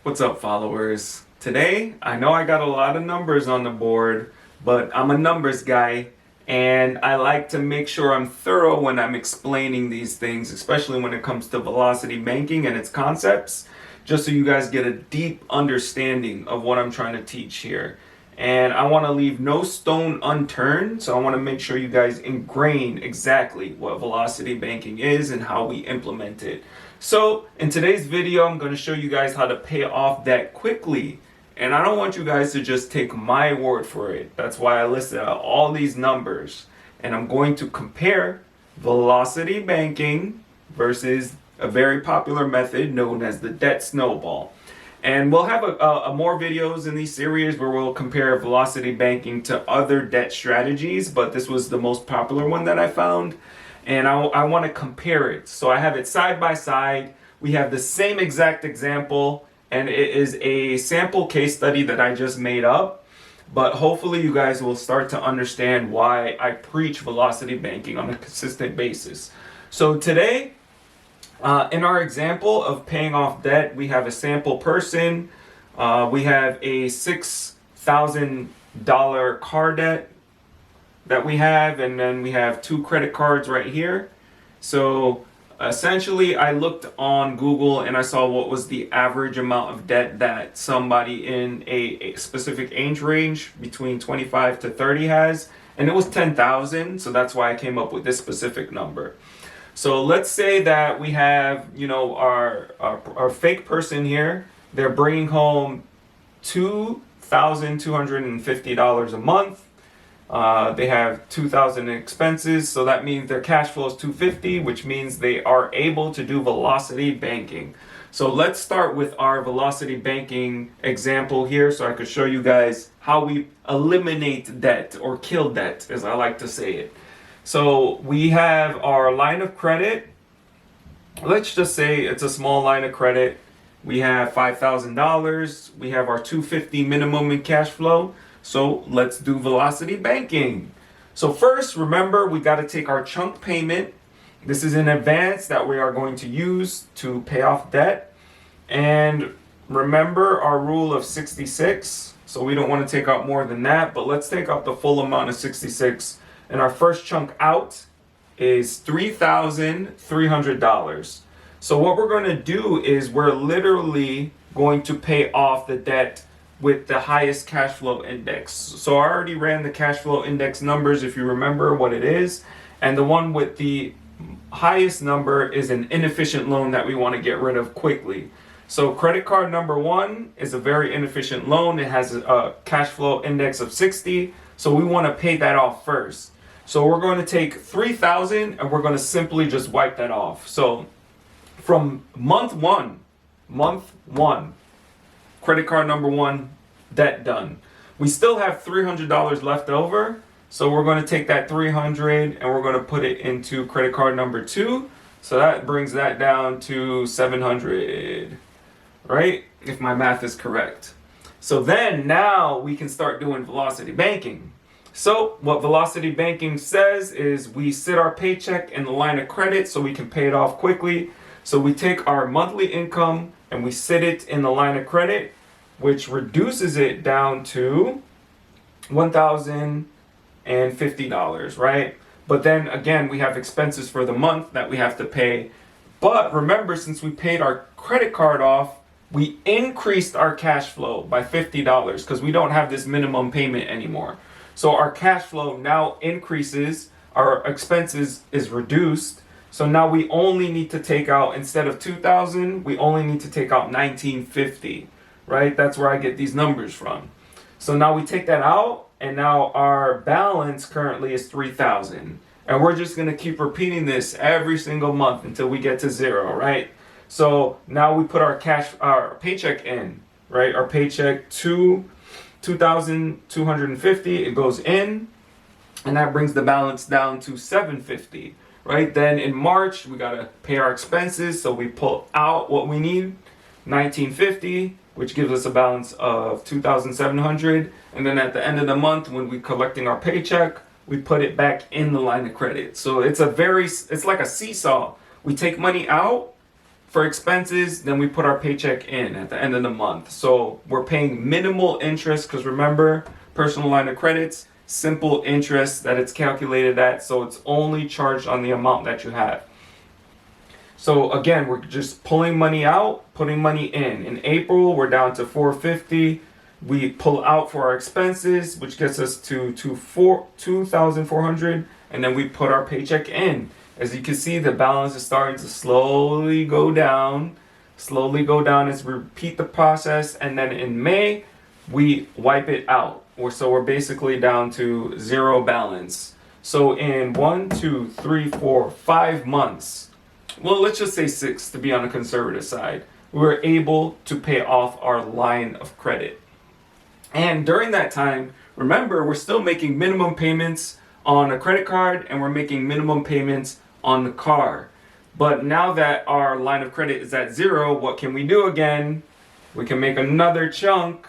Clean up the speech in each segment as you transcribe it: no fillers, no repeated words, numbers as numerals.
What's up, followers? Today, I know I got a lot of numbers on the board, but I'm a numbers guy and I like to make sure I'm thorough when I'm explaining these things, especially when it comes to velocity banking and its concepts, just so you guys get a deep understanding of what I'm trying to teach here. And I want to leave no stone unturned, so I want to make sure you guys ingrain exactly what velocity banking is and how we implement it. So in today's video, I'm going to show you guys how to pay off debt quickly. And I don't want you guys to just take my word for it. That's why I listed out all these numbers. And I'm going to compare velocity banking versus a very popular method known as the debt snowball. And we'll have a more videos in these series where we'll compare velocity banking to other debt strategies, but this was the most popular one that I found. And I want to compare it. So I have it side by side. We have the same exact example, and it is a sample case study that I just made up. But hopefully you guys will start to understand why I preach velocity banking on a consistent basis. So today, in our example of paying off debt, we have a sample person. We have a $6,000 car debt that we have, and then we have 2 credit cards right here. So essentially I looked on Google and I saw what was the average amount of debt that somebody in a specific age range between 25 to 30 has, and it was 10,000. So that's why I came up with this specific number. So let's say that we have, our fake person here. They're bringing home $2,250 a month. They have $2,000 in expenses, so that means their cash flow is $250, which means they are able to do velocity banking. So let's start with our velocity banking example here, so I could show you guys how we eliminate debt or kill debt, as I like to say it. So we have our line of credit. Let's just say it's a small line of credit. We have $5,000. We have our $250 minimum in cash flow. So let's do velocity banking. So first, remember, we got to take our chunk payment. This is in advance that we are going to use to pay off debt. And remember our rule of 66. So we don't want to take out more than that, but let's take out the full amount of 66. And our first chunk out is $3,300. So what we're going to do is we're literally going to pay off the debt with the highest cash flow index. So I already ran the cash flow index numbers, if you remember what it is. And the one with the highest number is an inefficient loan that we want to get rid of quickly. So credit card number 1 is a very inefficient loan. It has a cash flow index of 60. So we want to pay that off first. So we're going to take 3,000 and we're going to simply just wipe that off. So from month one, credit card number 1, debt done. We still have $300 left over. So we're going to take that 300 and we're going to put it into credit card number 2. So that brings that down to 700, right? If my math is correct. So then now we can start doing velocity banking. So what velocity banking says is we sit our paycheck in the line of credit so we can pay it off quickly. So we take our monthly income and we sit it in the line of credit, which reduces it down to $1,050, right? But then again, we have expenses for the month that we have to pay. But remember, since we paid our credit card off, we increased our cash flow by $50 because we don't have this minimum payment anymore. So our cash flow now increases, our expenses is reduced. So now we only need to take out, instead of 2,000, we only need to take out 1,950, right? That's where I get these numbers from. So now we take that out, and now our balance currently is 3,000. And we're just gonna keep repeating this every single month until we get to 0, right? So now we put our paycheck in, right? Our paycheck to 2,250, it goes in, and that brings the balance down to 750, right? Then in March, we gotta pay our expenses, so we pull out what we need, 1,950, which gives us a balance of 2,700, and then at the end of the month, when we're collecting our paycheck, we put it back in the line of credit. So it's like a seesaw. We take money out for expenses, then we put our paycheck in at the end of the month. So we're paying minimal interest because remember, personal line of credits, simple interest that it's calculated at. So it's only charged on the amount that you have. So again, we're just pulling money out, putting money in. In April, we're down to $450. We pull out for our expenses, which gets us to $2,400, and then we put our paycheck in. As you can see, the balance is starting to slowly go down as we repeat the process, and then in May, we wipe it out. So we're basically down to zero balance. So in 5 months, well, let's just say 6 to be on the conservative side, we were able to pay off our line of credit. And during that time, remember, we're still making minimum payments on a credit card and we're making minimum payments on the car. But now that our line of credit is at 0, what can we do again? We can make another chunk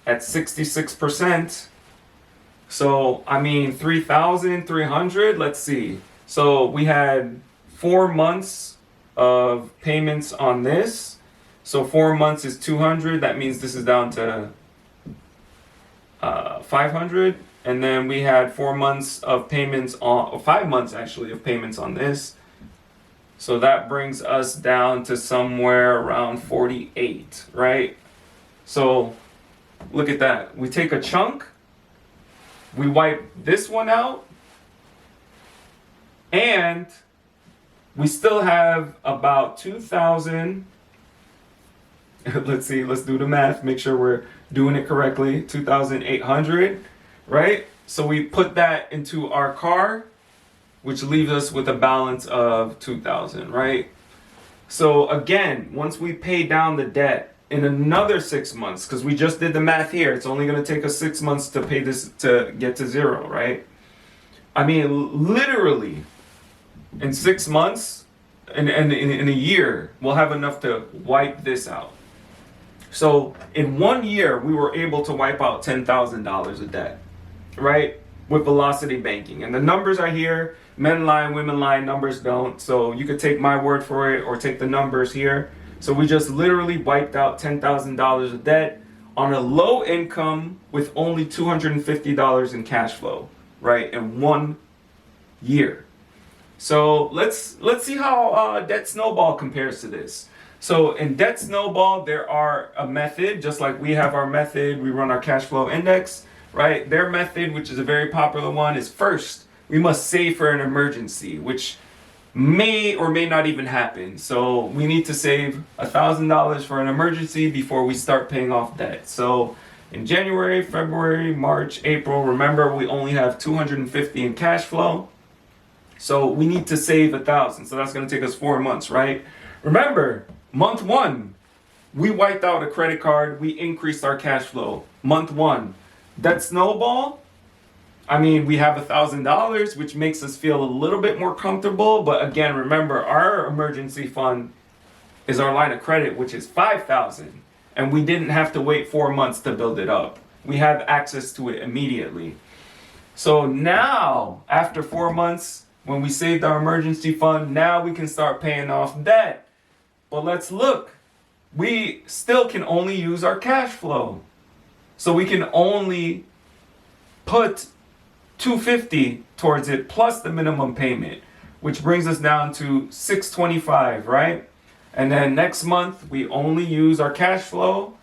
at 66%. So, I mean, 3,300, let's see. So we had 4 months of payments on this. So 4 months is 200. That means this is down to 500. And then we had 4 months of payments on, or 5 months actually of payments on this. So that brings us down to somewhere around 48, right? So look at that. We take a chunk, we wipe this one out, and we still have about 2,000. Let's see, let's do the math, make sure we're doing it correctly. 2,800, right? So we put that into our car, which leaves us with a balance of 2,000, right? So again, once we pay down the debt in another 6 months, because we just did the math here, it's only going to take us 6 months to pay this to get to 0, right? I mean, literally, in 6 months, and in a year, we'll have enough to wipe this out. So in 1 year, we were able to wipe out $10,000 of debt, right? With velocity banking. And the numbers are here. Men lie, women lie, numbers don't. So you could take my word for it or take the numbers here. So we just literally wiped out $10,000 of debt on a low income with only $250 in cash flow, right? In 1 year. So let's see how Debt Snowball compares to this. So in Debt Snowball, there are a method, just like we have our method, we run our cash flow index, right? Their method, which is a very popular one, is first, we must save for an emergency, which may or may not even happen. So we need to save $1,000 for an emergency before we start paying off debt. So in January, February, March, April, remember we only have $250 in cash flow. So we need to save $1,000. So that's going to take us 4 months, right? Remember, month 1, we wiped out a credit card. We increased our cash flow. Month 1, Debt Snowball, I mean, we have $1,000, which makes us feel a little bit more comfortable. But again, remember, our emergency fund is our line of credit, which is $5,000. And we didn't have to wait 4 months to build it up. We have access to it immediately. So now, after 4 months, when we saved our emergency fund, now we can start paying off debt. But let's look. We still can only use our cash flow. So we can only put $250 towards it plus the minimum payment, which brings us down to $625, right? And then next month, we only use our cash flow.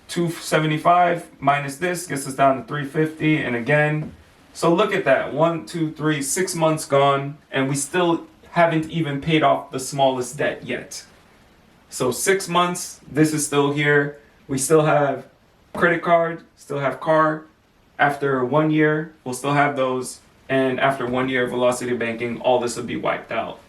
$275 minus this gets us down to $350. And again, so look at that. 1, 2, 3, 6 months gone, and we still haven't even paid off the smallest debt yet. So 6 months, this is still here. We still have credit card, still have car. After 1 year, we'll still have those. And after 1 year of velocity banking, all this will be wiped out.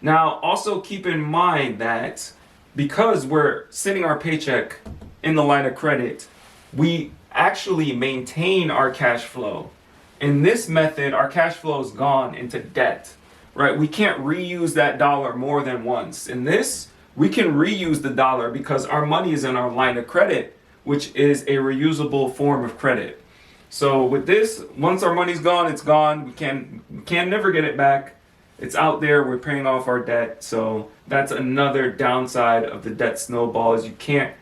Now, also keep in mind that because we're sitting our paycheck in the line of credit, we actually maintain our cash flow. In this method, our cash flow is gone into debt, right? We can't reuse that dollar more than once. In this, we can reuse the dollar because our money is in our line of credit, which is a reusable form of credit. So with this, once our money's gone, it's gone. We can never get it back. it's out there. We're paying off our debt. So that's another downside of the debt snowball, is you can't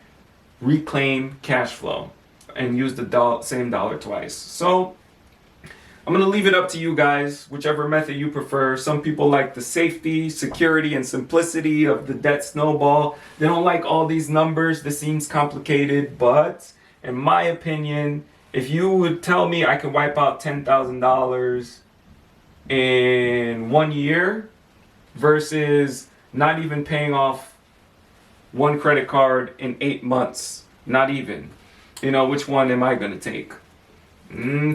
reclaim cash flow and use the same dollar twice. So I'm going to leave it up to you guys, whichever method you prefer. Some people like the safety, security, and simplicity of the debt snowball. They don't like all these numbers. This seems complicated, but in my opinion, if you would tell me I could wipe out $10,000 in 1 year versus not even paying off one credit card in 8 months, not even, which one am I going to take?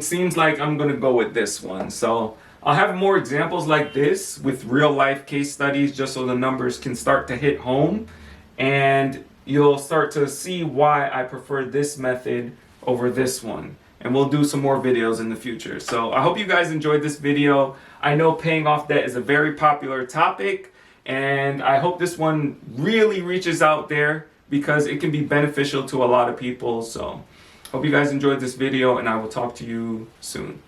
Seems like I'm going to go with this one. So I'll have more examples like this with real life case studies, just so the numbers can start to hit home, and you'll start to see why I prefer this method over this one. And we'll do some more videos in the future. So I hope you guys enjoyed this video. I know paying off debt is a very popular topic, and I hope this one really reaches out there because it can be beneficial to a lot of people. So hope you guys enjoyed this video, and I will talk to you soon.